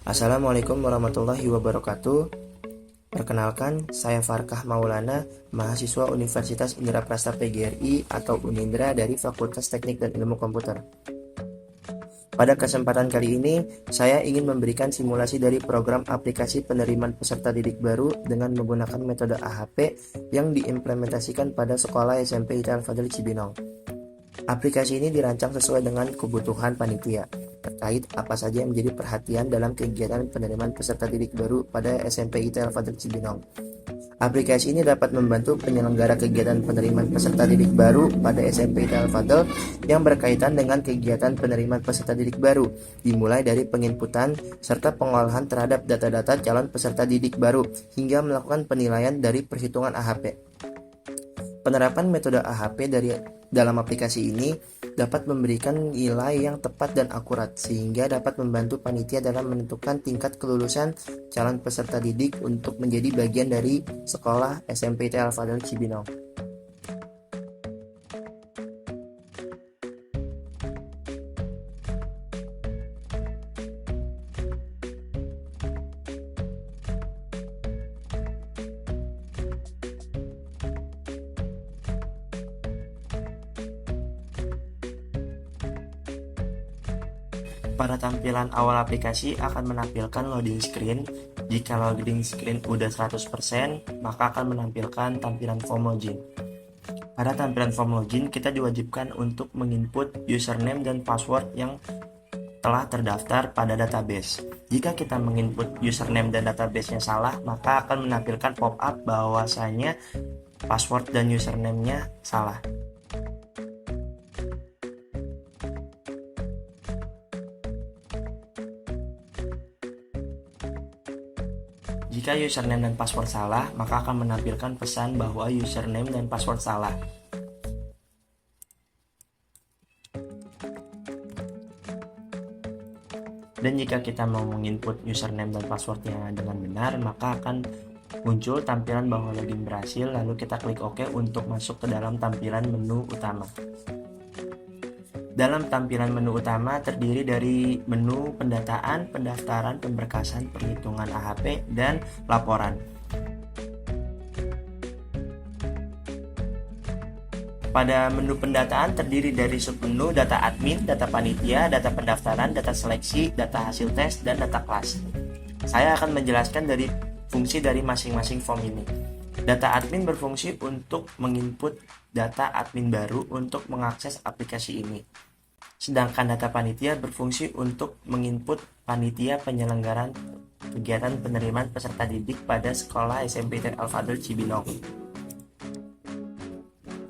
Assalamualaikum warahmatullahi wabarakatuh. Perkenalkan, saya Farkah Maulana, mahasiswa Universitas Indraprasta PGRI atau Unindra dari Fakultas Teknik dan Ilmu Komputer. Pada kesempatan kali ini, saya ingin memberikan simulasi dari program aplikasi penerimaan peserta didik baru dengan menggunakan metode AHP yang diimplementasikan pada Sekolah SMP IT Al-Fadl Cibinong. Aplikasi ini dirancang sesuai dengan kebutuhan panitia terkait apa saja yang menjadi perhatian dalam kegiatan penerimaan peserta didik baru pada SMP IT Al-Fadl Cibinong. Aplikasi ini dapat membantu penyelenggara kegiatan penerimaan peserta didik baru pada SMP IT Al-Fadl yang berkaitan dengan kegiatan penerimaan peserta didik baru, dimulai dari penginputan serta pengolahan terhadap data-data calon peserta didik baru hingga melakukan penilaian dari perhitungan AHP. Penerapan metode AHP dalam aplikasi ini dapat memberikan nilai yang tepat dan akurat sehingga dapat membantu panitia dalam menentukan tingkat kelulusan calon peserta didik untuk menjadi bagian dari sekolah SMP IT Al-Fadl Cibinong. Pada tampilan awal aplikasi akan menampilkan loading screen. Jika loading screen udah 100%, maka akan menampilkan tampilan form login. Pada tampilan form login, kita diwajibkan untuk menginput username dan password yang telah terdaftar pada database. Jika kita menginput username dan database-nya salah, maka akan menampilkan pop-up bahwasanya password dan username-nya salah. Jika username dan password salah, maka akan menampilkan pesan bahwa username dan password salah. Dan jika kita mau menginput username dan passwordnya dengan benar, maka akan muncul tampilan bahwa login berhasil, lalu kita klik OK untuk masuk ke dalam tampilan menu utama. Dalam tampilan menu utama terdiri dari menu pendataan, pendaftaran, pemberkasan, perhitungan AHP, dan laporan. Pada menu pendataan terdiri dari submenu data admin, data panitia, data pendaftaran, data seleksi, data hasil tes, dan data kelas. Saya akan menjelaskan dari fungsi dari masing-masing form ini. Data admin berfungsi untuk menginput data admin baru untuk mengakses aplikasi ini. Sedangkan data panitia berfungsi untuk menginput panitia penyelenggaraan kegiatan penerimaan peserta didik pada sekolah SMP IT Al-Fadl Cibinong.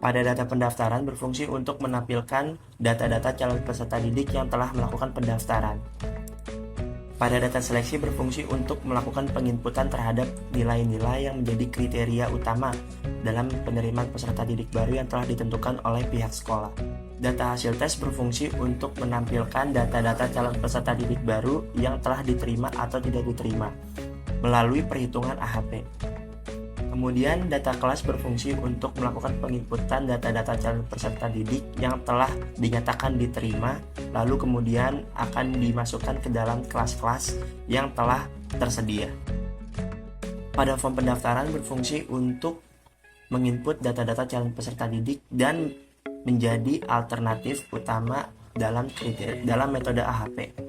Pada data pendaftaran berfungsi untuk menampilkan data-data calon peserta didik yang telah melakukan pendaftaran. Pada data seleksi berfungsi untuk melakukan penginputan terhadap nilai-nilai yang menjadi kriteria utama dalam penerimaan peserta didik baru yang telah ditentukan oleh pihak sekolah. Data hasil tes berfungsi untuk menampilkan data-data calon peserta didik baru yang telah diterima atau tidak diterima melalui perhitungan AHP. Kemudian data kelas berfungsi untuk melakukan penginputan data-data calon peserta didik yang telah dinyatakan diterima, lalu kemudian akan dimasukkan ke dalam kelas-kelas yang telah tersedia. Pada form pendaftaran berfungsi untuk menginput data-data calon peserta didik dan menjadi alternatif utama dalam metode AHP.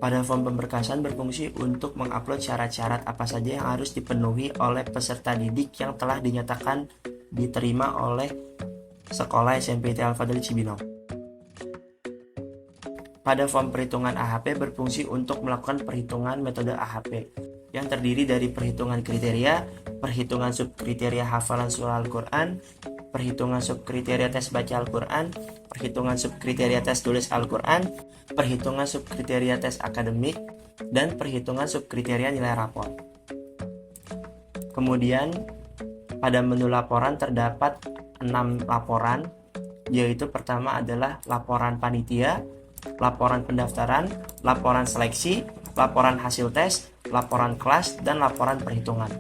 Pada form pemberkasan berfungsi untuk mengupload syarat-syarat apa saja yang harus dipenuhi oleh peserta didik yang telah dinyatakan diterima oleh sekolah SMP IT Al-Fadl Cibinong. Pada form perhitungan AHP berfungsi untuk melakukan perhitungan metode AHP yang terdiri dari perhitungan kriteria, perhitungan subkriteria hafalan surah Al-Quran, perhitungan subkriteria tes baca Al-Quran, perhitungan subkriteria tes tulis Al-Quran, perhitungan subkriteria tes akademik, dan perhitungan subkriteria nilai rapor. Kemudian pada menu laporan terdapat 6 laporan, yaitu pertama adalah laporan panitia, laporan pendaftaran, laporan seleksi, laporan hasil tes, laporan kelas, dan laporan perhitungan.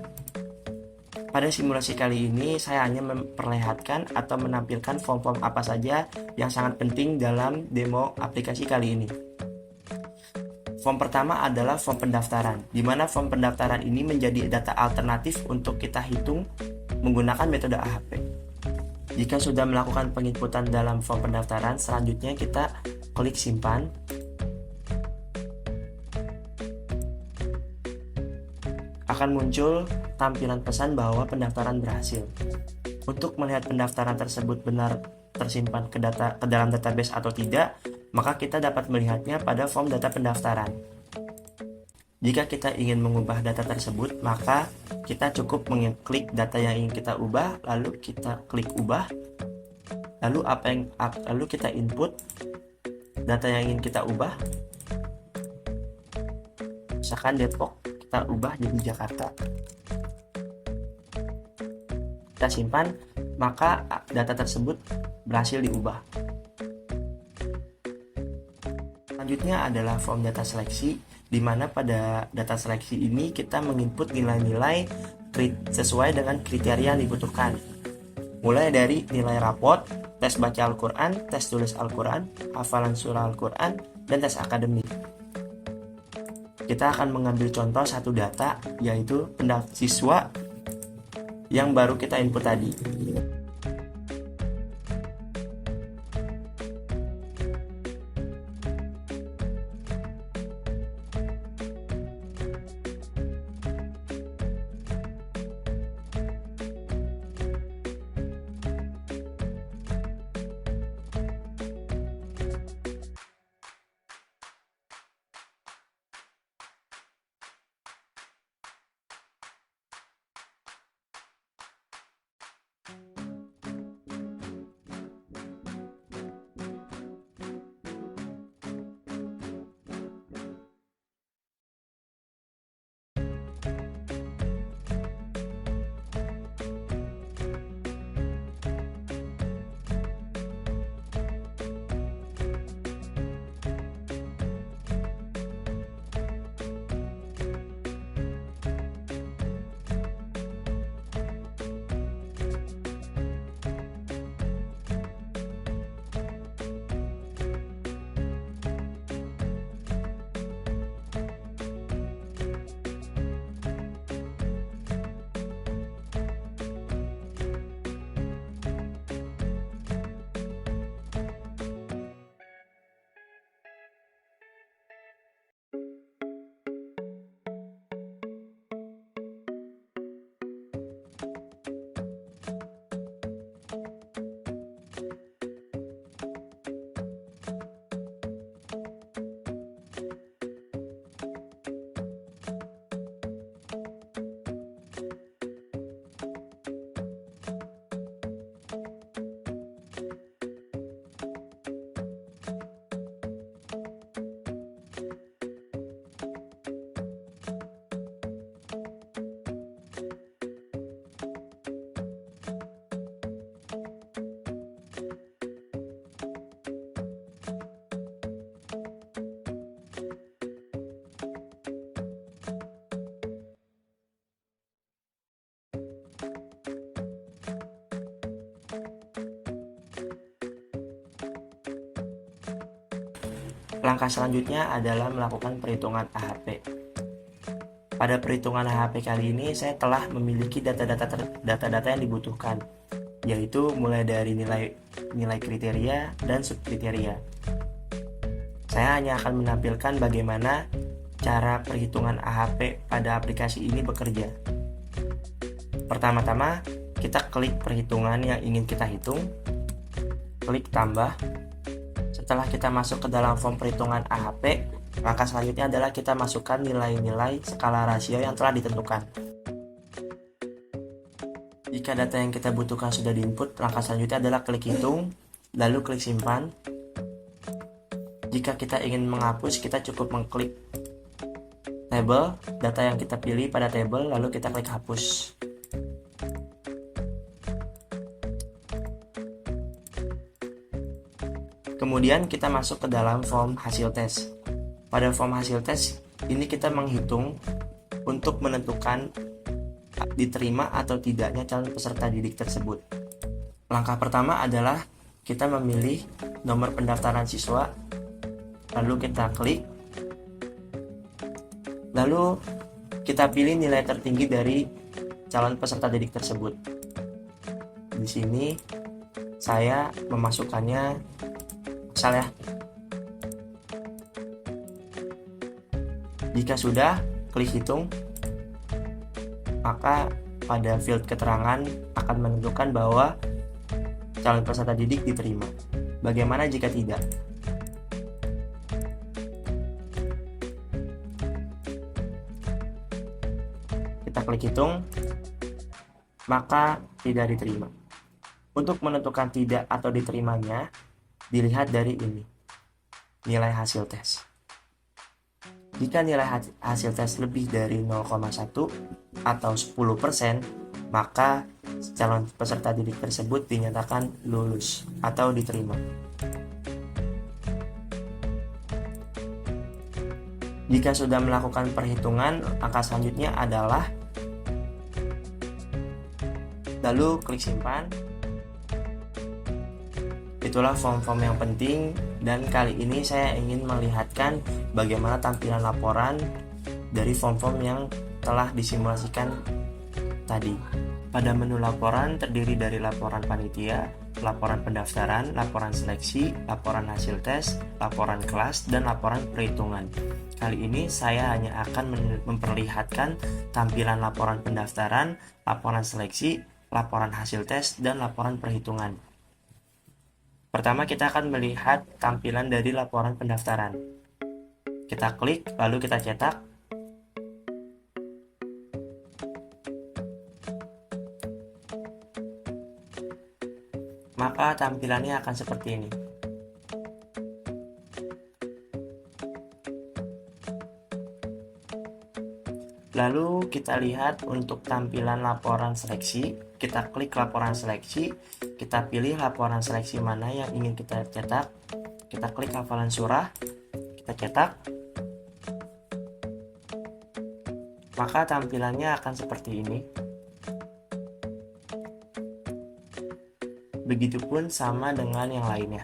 Pada simulasi kali ini, saya hanya memperlihatkan atau menampilkan form-form apa saja yang sangat penting dalam demo aplikasi kali ini. Form pertama adalah form pendaftaran, di mana form pendaftaran ini menjadi data alternatif untuk kita hitung menggunakan metode AHP. Jika sudah melakukan penginputan dalam form pendaftaran, selanjutnya kita klik simpan. Akan muncul tampilan pesan bahwa pendaftaran berhasil. Untuk melihat pendaftaran tersebut benar tersimpan ke dalam database atau tidak, maka kita dapat melihatnya pada form data pendaftaran. Jika kita ingin mengubah data tersebut, maka kita cukup mengklik data yang ingin kita ubah, lalu kita klik ubah, lalu kita input data yang ingin kita ubah. Misalkan Depok, kita ubah jadi Jakarta. Kita simpan, maka data tersebut berhasil diubah. Selanjutnya adalah form data seleksi, di mana pada data seleksi ini kita menginput nilai-nilai sesuai dengan kriteria yang dibutuhkan. Mulai dari nilai rapot, tes baca Al-Quran, tes tulis Al-Quran, hafalan surah Al-Quran, dan tes akademik. Kita akan mengambil contoh satu data, yaitu siswa yang baru kita input tadi. Langkah selanjutnya adalah melakukan perhitungan AHP. Pada perhitungan AHP kali ini, saya telah memiliki data-data yang dibutuhkan, yaitu mulai dari nilai kriteria dan subkriteria. Saya hanya akan menampilkan bagaimana cara perhitungan AHP pada aplikasi ini bekerja. Pertama-tama, kita klik perhitungan yang ingin kita hitung, klik tambah. Setelah kita masuk ke dalam form perhitungan AHP, langkah selanjutnya adalah kita masukkan nilai-nilai skala rasio yang telah ditentukan. Jika data yang kita butuhkan sudah diinput, langkah selanjutnya adalah klik hitung, lalu klik simpan. Jika kita ingin menghapus, kita cukup mengklik tabel, data yang kita pilih pada tabel, lalu kita klik hapus. Kemudian kita masuk ke dalam form hasil tes. Pada form hasil tes, ini kita menghitung untuk menentukan diterima atau tidaknya calon peserta didik tersebut. Langkah pertama adalah kita memilih nomor pendaftaran siswa, lalu kita klik, Lalu kita pilih nilai tertinggi dari calon peserta didik tersebut. Di sini saya memasukkannya asal ya. Jika sudah, klik hitung, maka pada field keterangan akan menentukan bahwa calon peserta didik diterima. Bagaimana jika tidak? Kita klik hitung, maka tidak diterima. Untuk menentukan tidak atau diterimanya, dilihat dari ini, nilai hasil tes. Jika nilai hasil tes lebih dari 0,1 atau 10%, maka calon peserta didik tersebut dinyatakan lulus atau diterima. Jika sudah melakukan perhitungan, langkah selanjutnya adalah lalu klik simpan. Itulah form-form yang penting, dan kali ini saya ingin melihatkan bagaimana tampilan laporan dari form-form yang telah disimulasikan tadi. Pada menu laporan terdiri dari laporan panitia, laporan pendaftaran, laporan seleksi, laporan hasil tes, laporan kelas, dan laporan perhitungan. Kali ini saya hanya akan memperlihatkan tampilan laporan pendaftaran, laporan seleksi, laporan hasil tes, dan laporan perhitungan. Pertama, kita akan melihat tampilan dari laporan pendaftaran. Kita klik, lalu kita cetak. Maka tampilannya akan seperti ini. Lalu kita lihat untuk tampilan laporan seleksi. Kita klik laporan seleksi, kita pilih laporan seleksi mana yang ingin kita cetak. Kita klik hafalan surah, kita cetak. Maka tampilannya akan seperti ini. Begitupun sama dengan yang lainnya.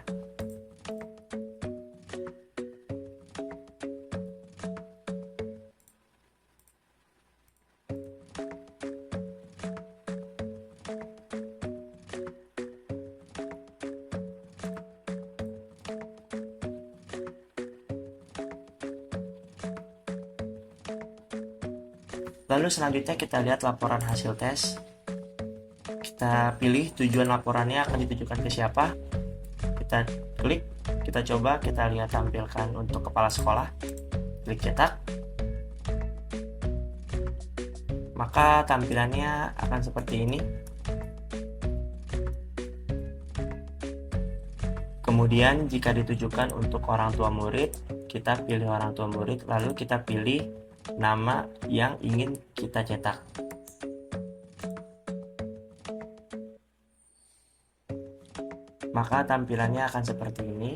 Lalu selanjutnya kita lihat laporan hasil tes. Kita pilih tujuan laporannya akan ditujukan ke siapa. Kita klik, kita coba, kita lihat tampilkan untuk kepala sekolah. Klik cetak. Maka tampilannya akan seperti ini. Kemudian jika ditujukan untuk orang tua murid, kita pilih orang tua murid, lalu kita pilih nama yang ingin kita cetak. Maka tampilannya akan seperti ini.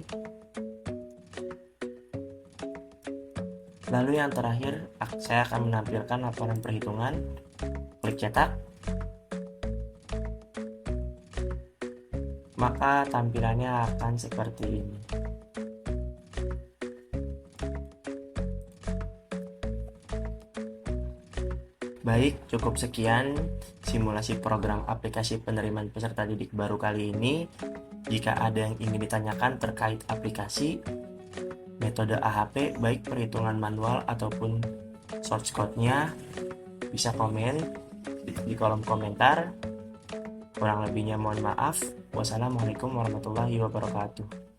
Lalu yang terakhir, saya akan menampilkan laporan perhitungan. Klik cetak. Maka tampilannya akan seperti ini. Baik, cukup sekian simulasi program aplikasi penerimaan peserta didik baru kali ini. Jika ada yang ingin ditanyakan terkait aplikasi, metode AHP, baik perhitungan manual ataupun source code-nya, bisa komen di kolom komentar. Kurang lebihnya mohon maaf. Wassalamualaikum warahmatullahi wabarakatuh.